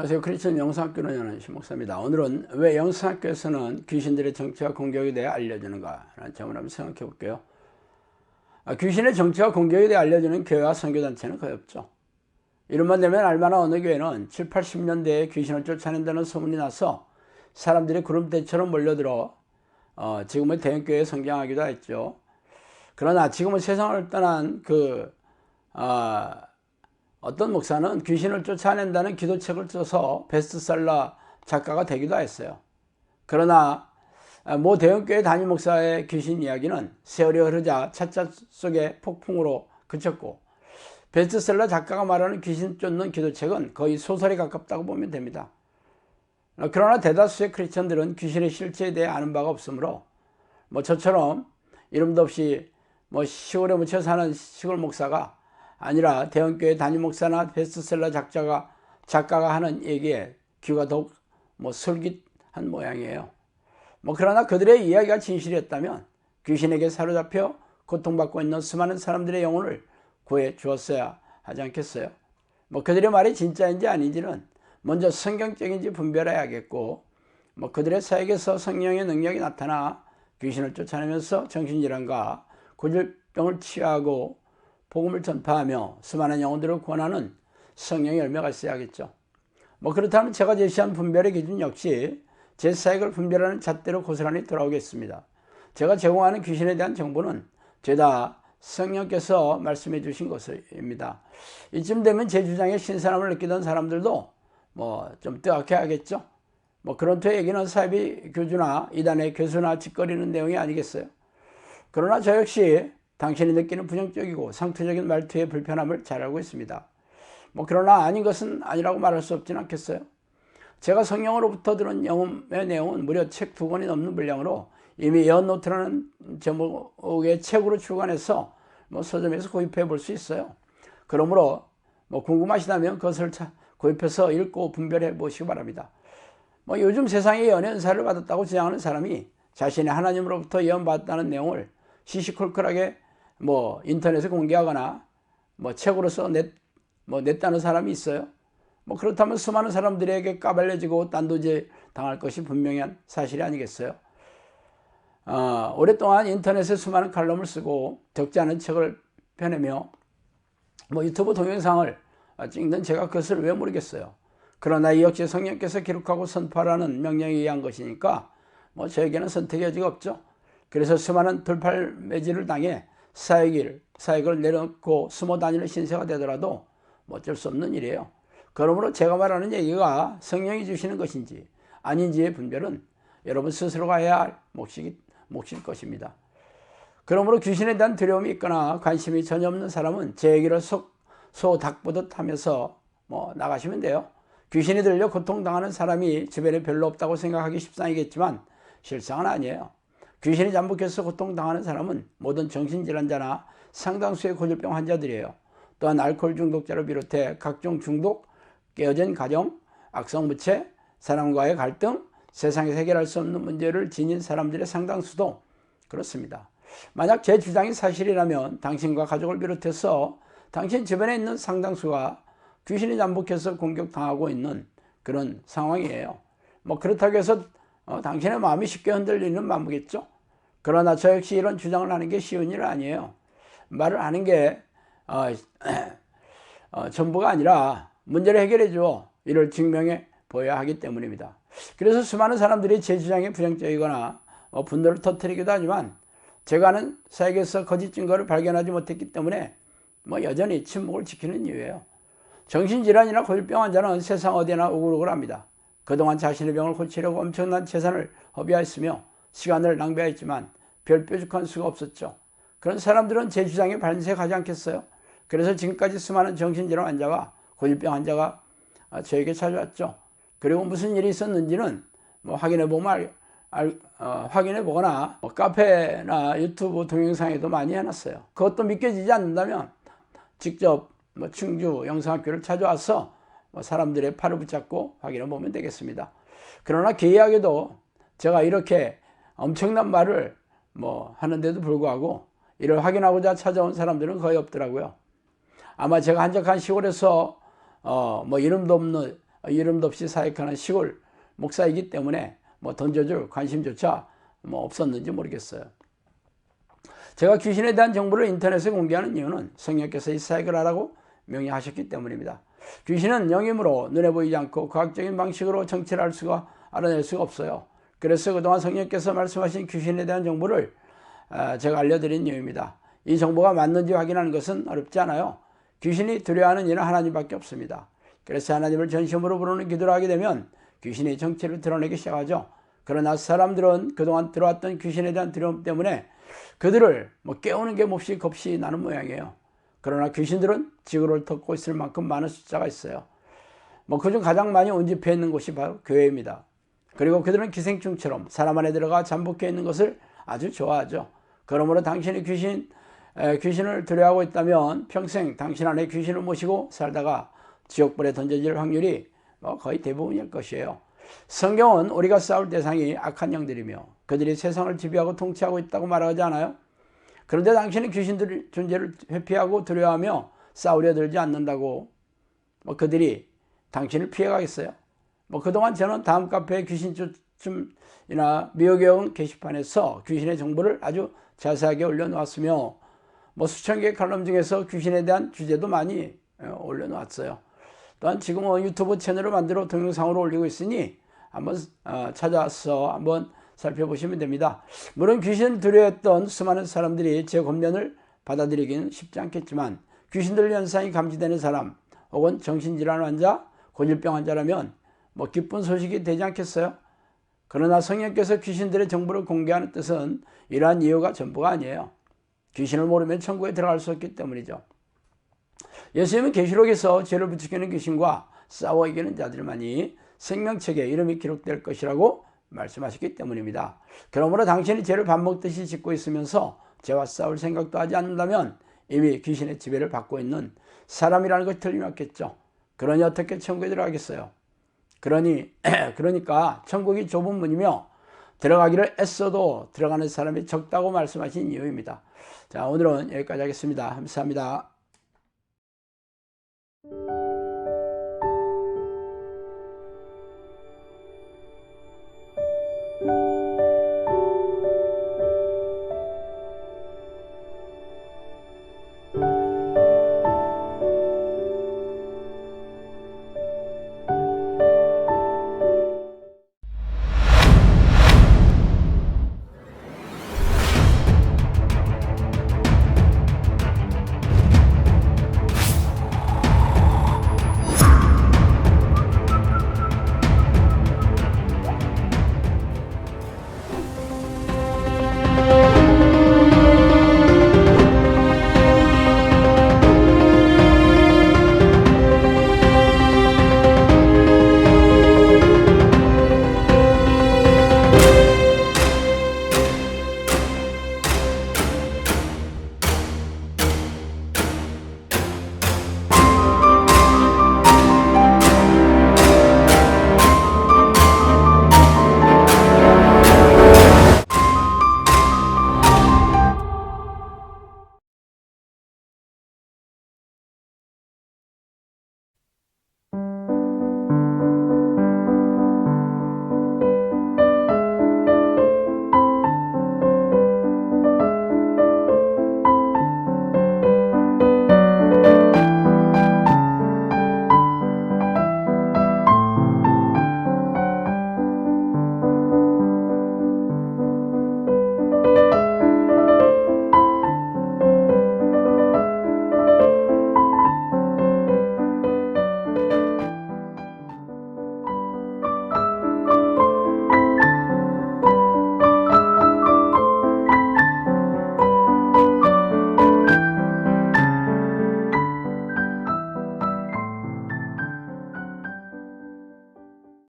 안녕하세요. 크리스천 영성학교 운영하는 신목사입니다. 오늘은 왜 영성학교에서는 귀신들의 정체와 공격에 대해 알려주는가 라는 점을 한번 생각해 볼게요. 귀신의 정체와 공격에 대해 알려주는 교회와 선교단체는 거의 없죠. 이름만 되면 알만한 어느 교회는 7, 80년대에 귀신을 쫓아낸다는 소문이 나서 사람들이 구름대처럼 몰려들어 지금의 대형교회에 성장하기도 했죠. 그러나 지금은 세상을 떠난 어떤 목사는 귀신을 쫓아낸다는 기도책을 써서 베스트셀러 작가가 되기도 했어요. 그러나 모 대형교회 담임 목사의 귀신 이야기는 세월이 흐르자 차차 속의 폭풍으로 그쳤고, 베스트셀러 작가가 말하는 귀신 쫓는 기도책은 거의 소설에 가깝다고 보면 됩니다. 그러나 대다수의 크리스천들은 귀신의 실체에 대해 아는 바가 없으므로 저처럼 이름도 없이 시골에 묻혀 사는 시골 목사가 아니라 대형교회 담임 목사나 베스트셀러 작가가 하는 얘기에 귀가 더욱 솔깃한 모양이에요. 그러나 그들의 이야기가 진실이었다면 귀신에게 사로잡혀 고통받고 있는 수많은 사람들의 영혼을 구해 주었어야 하지 않겠어요? 그들의 말이 진짜인지 아닌지는 먼저 성경적인지 분별해야겠고, 그들의 사역에서 성령의 능력이 나타나 귀신을 쫓아내면서 정신질환과 고질병을 치유하고 복음을 전파하며 수많은 영혼들을 구원하는 성령의 열매가 있어야겠죠. 그렇다면 제가 제시한 분별의 기준 역시 제 사역을 분별하는 잣대로 고스란히 돌아오겠습니다. 제가 제공하는 귀신에 대한 정보는 죄다 성령께서 말씀해 주신 것입니다. 이쯤 되면 제 주장에 신선함을 느끼던 사람들도 좀 뜨악해야겠죠. 그런토의 얘기는 사이비 교주나 이단의 교수나 짓거리는 내용이 아니겠어요. 그러나 저 역시 당신이 느끼는 부정적이고 상투적인 말투의 불편함을 잘 알고 있습니다. 그러나 아닌 것은 아니라고 말할 수 없진 않겠어요. 제가 성령으로부터 들은 영음의 내용은 무려 책 2권이 넘는 분량으로 이미 예언노트라는 제목의 책으로 출간해서 서점에서 구입해 볼 수 있어요. 그러므로 궁금하시다면 그것을 구입해서 읽고 분별해 보시기 바랍니다. 요즘 세상에 예언의 은사를 받았다고 주장하는 사람이 자신이 하나님으로부터 예언받았다는 내용을 시시콜콜하게 인터넷에 공개하거나 책으로서 냈다는 사람이 있어요. 그렇다면 수많은 사람들에게 까발려지고 딴도질 당할 것이 분명한 사실이 아니겠어요. 오랫동안 인터넷에 수많은 칼럼을 쓰고 적지 않은 책을 펴내며 유튜브 동영상을 찍는 제가 그것을 왜 모르겠어요. 그러나 이 역시 성령께서 기록하고 선포하라는 명령에 의한 것이니까 저에게는 선택의 여지가 없죠. 그래서 수많은 돌팔매질을 당해 사역을 내려놓고 숨어 다니는 신세가 되더라도 어쩔 수 없는 일이에요. 그러므로 제가 말하는 얘기가 성령이 주시는 것인지 아닌지의 분별은 여러분 스스로가 해야 할 몫일 것입니다. 그러므로 귀신에 대한 두려움이 있거나 관심이 전혀 없는 사람은 제 얘기를 소 닭보듯 하면서 나가시면 돼요. 귀신이 들려 고통당하는 사람이 주변에 별로 없다고 생각하기 십상이겠지만 실상은 아니에요. 귀신이 잠복해서 고통당하는 사람은 모든 정신질환자나 상당수의 고질병 환자들이에요. 또한 알코올 중독자를 비롯해 각종 중독, 깨어진 가정, 악성무체, 사람과의 갈등, 세상에서 해결할 수 없는 문제를 지닌 사람들의 상당수도 그렇습니다. 만약 제 주장이 사실이라면 당신과 가족을 비롯해서 당신 주변에 있는 상당수가 귀신이 잠복해서 공격당하고 있는 그런 상황이에요. 그렇다고 해서 당신의 마음이 쉽게 흔들리는 마음이겠죠. 그러나 저 역시 이런 주장을 하는 게 쉬운 일 아니에요. 말을 하는 게 전부가 아니라 문제를 해결해 주어 이를 증명해 보여야 하기 때문입니다. 그래서 수많은 사람들이 제 주장에 부정적이거나 분노를 터뜨리기도 하지만 제가 하는 사역에서 거짓 증거를 발견하지 못했기 때문에 여전히 침묵을 지키는 이유예요. 정신질환이나 고질병 환자는 세상 어디나 우글우글합니다. 그동안 자신의 병을 고치려고 엄청난 재산을 허비하였으며 시간을 낭비하였지만 별 뾰족한 수가 없었죠. 그런 사람들은 제 주장에 반색하지 않겠어요? 그래서 지금까지 수많은 정신질환 환자와 고질병 환자가 저에게 찾아왔죠. 그리고 무슨 일이 있었는지는 확인해보거나 카페나 유튜브 동영상에도 많이 해놨어요. 그것도 믿겨지지 않는다면 직접 충주 영성학교를 찾아와서 사람들의 팔을 붙잡고 확인해 보면 되겠습니다. 그러나 기이하게도 제가 이렇게 엄청난 말을 하는데도 불구하고 이를 확인하고자 찾아온 사람들은 거의 없더라고요. 아마 제가 한적한 시골에서 이름도 없는 이름도 없이 사역하는 시골 목사이기 때문에 뭐 던져줄 관심조차 뭐 없었는지 모르겠어요. 제가 귀신에 대한 정보를 인터넷에 공개하는 이유는 성령께서 이 사역을 하라고 명령하셨기 때문입니다. 귀신은 영임으로 눈에 보이지 않고 과학적인 방식으로 정체를 알아낼 수가 없어요. 그래서 그동안 성령께서 말씀하신 귀신에 대한 정보를 제가 알려드린 이유입니다. 이 정보가 맞는지 확인하는 것은 어렵지 않아요. 귀신이 두려워하는 이는 하나님밖에 없습니다. 그래서 하나님을 전심으로 부르는 기도를 하게 되면 귀신이 정체를 드러내기 시작하죠. 그러나 사람들은 그동안 들어왔던 귀신에 대한 두려움 때문에 그들을 깨우는 게 몹시 겁이 나는 모양이에요. 그러나 귀신들은 지구를 덮고 있을 만큼 많은 숫자가 있어요. 그중 가장 많이 온집해 있는 곳이 바로 교회입니다. 그리고 그들은 기생충처럼 사람 안에 들어가 잠복해 있는 것을 아주 좋아하죠. 그러므로 당신이 귀신을 두려워하고 있다면 평생 당신 안에 귀신을 모시고 살다가 지옥불에 던져질 확률이 거의 대부분일 것이에요. 성경은 우리가 싸울 대상이 악한 영들이며 그들이 세상을 지배하고 통치하고 있다고 말하지 않아요? 그런데 당신은 귀신들의 존재를 회피하고 두려워하며 싸우려 들지 않는다고 그들이 당신을 피해가겠어요? 그동안 저는 다음 카페에 귀신쯤이나 미혹의 게시판에서 귀신의 정보를 아주 자세하게 올려놓았으며 수천 개의 칼럼 중에서 귀신에 대한 주제도 많이 올려놓았어요. 또한 지금은 유튜브 채널을 만들어 동영상으로 올리고 있으니 한번 찾아서 한번 살펴보시면 됩니다. 물론 귀신을 두려워했던 수많은 사람들이 제 권면을 받아들이기는 쉽지 않겠지만 귀신들 현상이 감지되는 사람 혹은 정신질환 환자, 고질병 환자라면 기쁜 소식이 되지 않겠어요? 그러나 성령께서 귀신들의 정보를 공개하는 뜻은 이러한 이유가 전부가 아니에요. 귀신을 모르면 천국에 들어갈 수 없기 때문이죠. 예수님은 계시록에서 죄를 부추기는 귀신과 싸워 이기는 자들만이 생명책에 이름이 기록될 것이라고 말씀하셨기 때문입니다. 그러므로 당신이 죄를 밥 먹듯이 짓고 있으면서 죄와 싸울 생각도 하지 않는다면 이미 귀신의 지배를 받고 있는 사람이라는 것이 틀림없겠죠. 그러니 어떻게 천국에 들어가겠어요? 그러니까 천국이 좁은 문이며 들어가기를 애써도 들어가는 사람이 적다고 말씀하신 이유입니다. 자, 오늘은 여기까지 하겠습니다. 감사합니다.